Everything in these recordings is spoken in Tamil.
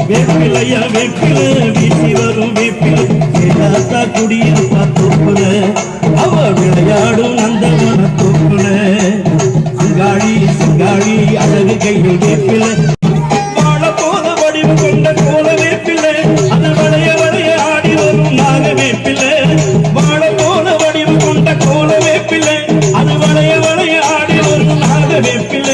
வேப்பிலையா வேப்பில வீசி வரும் வேப்பில குடியிருப்பா தோப்புல அவ விளையாடும் நந்தவன தோப்புல அங்காளி சிங்காளி அழகு கையில் வேப்பில வாழ போத வடிவு கொண்ட கோல வேப்பில அது வளைய வளைய ஆடி வரும் நாக வேப்பில வாழ போத வடிவு கொண்ட கோல வேப்பில அது வளைய வளைய ஆடி வரும் நாக வேப்பில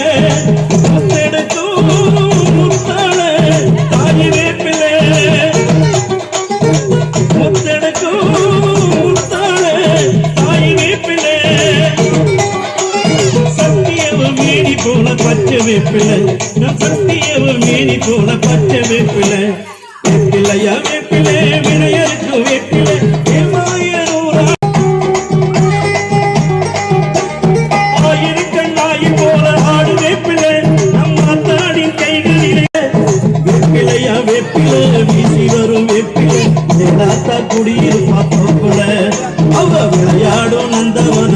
பச்சை வேப்பிலை நம் சக்தியவர் மேனி போல பச்சை வேப்பிலை வேப்பிலையா வேப்பிலை விளையருக்கு வேப்பிலை ஆயிரக்கண்ணாயி போல ஆடு வேப்பிலை நம் மாத்தாடின் கைகளிலே வேப்பிலையா வேப்பிலை வீசி வரும் வேப்பிலை குடியிருப்பா தோப்புல அவ விளையாடும் நந்தவன